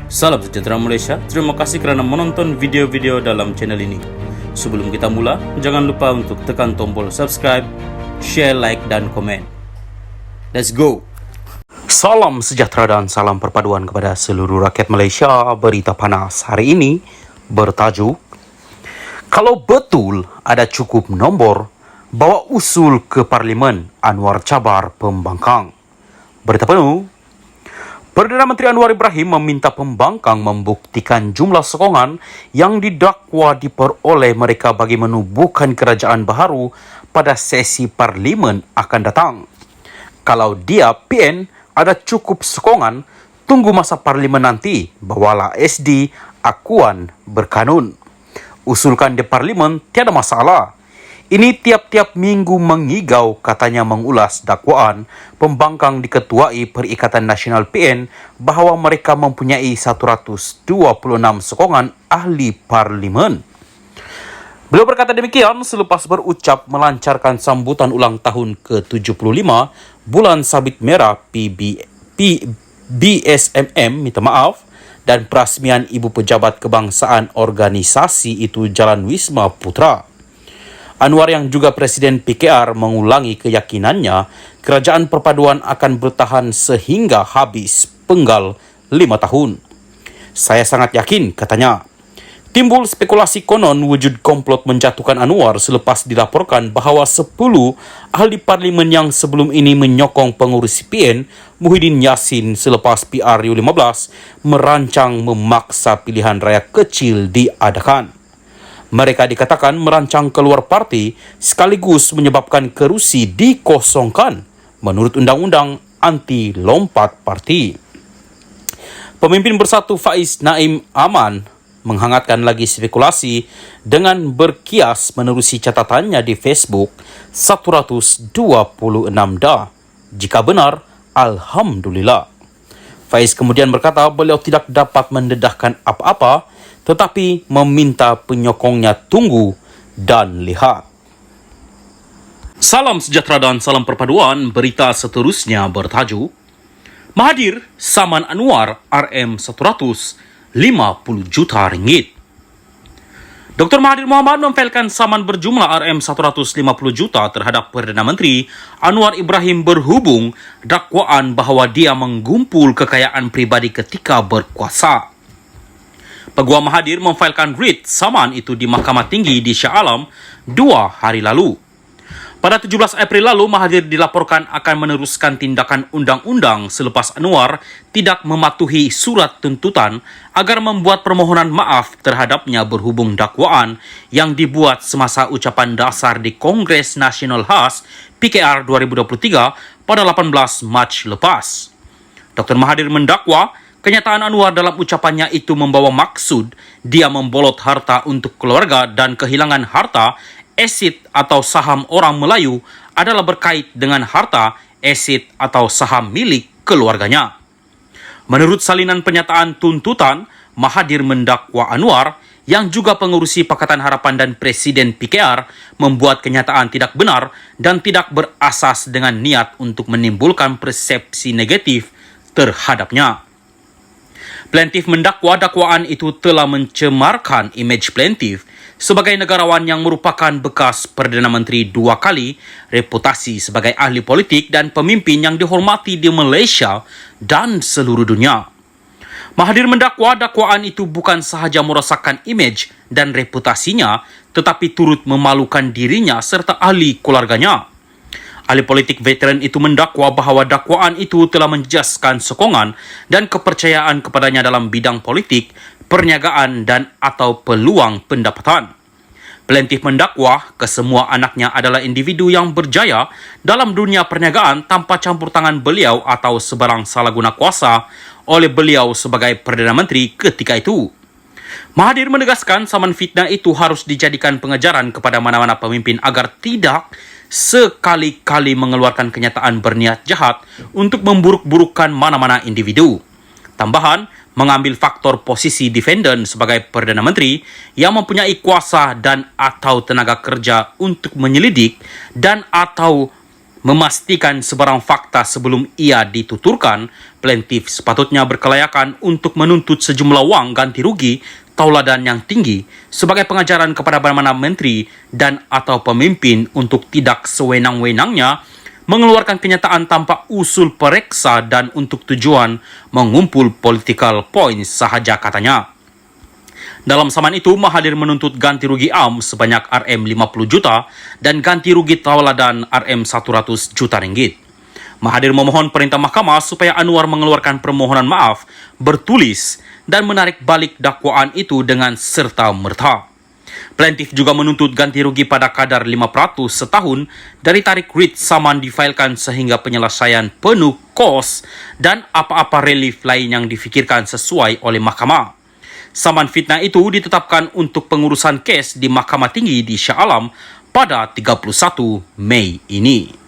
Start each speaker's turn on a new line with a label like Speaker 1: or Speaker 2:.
Speaker 1: Salam sejahtera Malaysia, terima kasih kerana menonton video-video dalam channel ini. Sebelum kita mula, jangan lupa untuk tekan tombol subscribe, share, like dan komen. Let's go! Salam sejahtera dan salam perpaduan kepada seluruh rakyat Malaysia. Berita panas hari ini bertajuk, kalau betul ada cukup nombor, bawa usul ke Parlimen, Anwar cabar pembangkang. Berita penuh, Perdana Menteri Anwar Ibrahim meminta pembangkang membuktikan jumlah sokongan yang didakwa diperoleh mereka bagi menubuhkan kerajaan baharu pada sesi Parlimen akan datang. Kalau dia PN ada cukup sokongan, tunggu masa Parlimen nanti, bawalah SD akuan berkanun. Usulkan di Parlimen tiada masalah. Ini tiap-tiap minggu mengigau, katanya mengulas dakwaan pembangkang diketuai Perikatan Nasional PN bahawa mereka mempunyai 126 sokongan ahli parlimen. Beliau berkata demikian selepas berucap melancarkan sambutan ulang tahun ke-75 Bulan Sabit Merah BSMM, dan perasmian Ibu Pejabat Kebangsaan organisasi itu Jalan Wisma Putra. Anwar yang juga Presiden PKR mengulangi keyakinannya kerajaan perpaduan akan bertahan sehingga habis penggal 5 tahun. Saya sangat yakin, katanya. Timbul spekulasi konon wujud komplot menjatuhkan Anwar selepas dilaporkan bahawa 10 ahli parlimen yang sebelum ini menyokong pengurus PN Muhyiddin Yassin selepas PRU15 merancang memaksa pilihan raya kecil diadakan. Mereka dikatakan merancang keluar parti sekaligus menyebabkan kerusi dikosongkan menurut undang-undang anti lompat parti. Pemimpin Bersatu Faiz Naim Aman menghangatkan lagi spekulasi dengan berkias menerusi catatannya di Facebook 126 dah. Jika benar, Alhamdulillah. Faiz kemudian berkata beliau tidak dapat mendedahkan apa-apa, tetapi meminta penyokongnya tunggu dan lihat. Salam sejahtera dan salam perpaduan. Berita seterusnya bertajuk, Mahathir saman Anwar RM150 juta ringgit. Dr. Mahathir Mohamad memfailkan saman berjumlah RM150 juta terhadap Perdana Menteri Anwar Ibrahim berhubung dakwaan bahawa dia menggumpul kekayaan pribadi ketika berkuasa. Peguam Mahathir memfailkan writ saman itu di Mahkamah Tinggi di Shah Alam 2 hari lalu. Pada 17 April lalu, Mahathir dilaporkan akan meneruskan tindakan undang-undang selepas Anwar tidak mematuhi surat tuntutan agar membuat permohonan maaf terhadapnya berhubung dakwaan yang dibuat semasa ucapan dasar di Kongres Nasional Khas PKR 2023 pada 18 Mac lepas. Dr. Mahathir mendakwa kenyataan Anwar dalam ucapannya itu membawa maksud dia membolot harta untuk keluarga dan kehilangan harta, aset atau saham orang Melayu adalah berkait dengan harta, aset atau saham milik keluarganya. Menurut salinan penyataan tuntutan, Mahathir mendakwa Anwar yang juga pengurusi Pakatan Harapan dan Presiden PKR membuat kenyataan tidak benar dan tidak berasas dengan niat untuk menimbulkan persepsi negatif terhadapnya. Plaintiff mendakwa dakwaan itu telah mencemarkan imej plaintiff sebagai negarawan yang merupakan bekas Perdana Menteri 2 kali, reputasi sebagai ahli politik dan pemimpin yang dihormati di Malaysia dan seluruh dunia. Mahathir mendakwa dakwaan itu bukan sahaja merosakkan imej dan reputasinya, tetapi turut memalukan dirinya serta ahli keluarganya. Ahli politik veteran itu mendakwa bahawa dakwaan itu telah menjejaskan sokongan dan kepercayaan kepadanya dalam bidang politik, perniagaan dan atau peluang pendapatan. Plaintiff mendakwa kesemua anaknya adalah individu yang berjaya dalam dunia perniagaan tanpa campur tangan beliau atau sebarang salah guna kuasa oleh beliau sebagai Perdana Menteri ketika itu. Mahathir menegaskan saman fitnah itu harus dijadikan pengajaran kepada mana-mana pemimpin agar tidak sekali-kali mengeluarkan kenyataan berniat jahat untuk memburuk-burukkan mana-mana individu. Tambahan, mengambil faktor posisi defendant sebagai Perdana Menteri yang mempunyai kuasa dan atau tenaga kerja untuk menyelidik dan atau Memastikan sebarang fakta sebelum ia dituturkan, plaintiff sepatutnya berkelayakan untuk menuntut sejumlah wang ganti rugi tauladan yang tinggi sebagai pengajaran kepada mana-mana menteri dan atau pemimpin untuk tidak sewenang-wenangnya mengeluarkan kenyataan tanpa usul pereksa dan untuk tujuan mengumpul political points sahaja, katanya. Dalam samaan itu, Mahathir menuntut ganti rugi AM sebanyak Rm50 juta dan ganti rugi tauladan Rm100 juta ringgit. Mahathir memohon perintah mahkamah supaya Anwar mengeluarkan permohonan maaf bertulis dan menarik balik dakwaan itu dengan serta-merta. Plaintiff juga menuntut ganti rugi pada kadar 5% setahun dari tarik writ saman difailkan sehingga penyelesaian penuh kos dan apa-apa relief lain yang difikirkan sesuai oleh mahkamah. Saman fitnah itu ditetapkan untuk pengurusan kes di Mahkamah Tinggi di Shah Alam pada 31 Mei ini.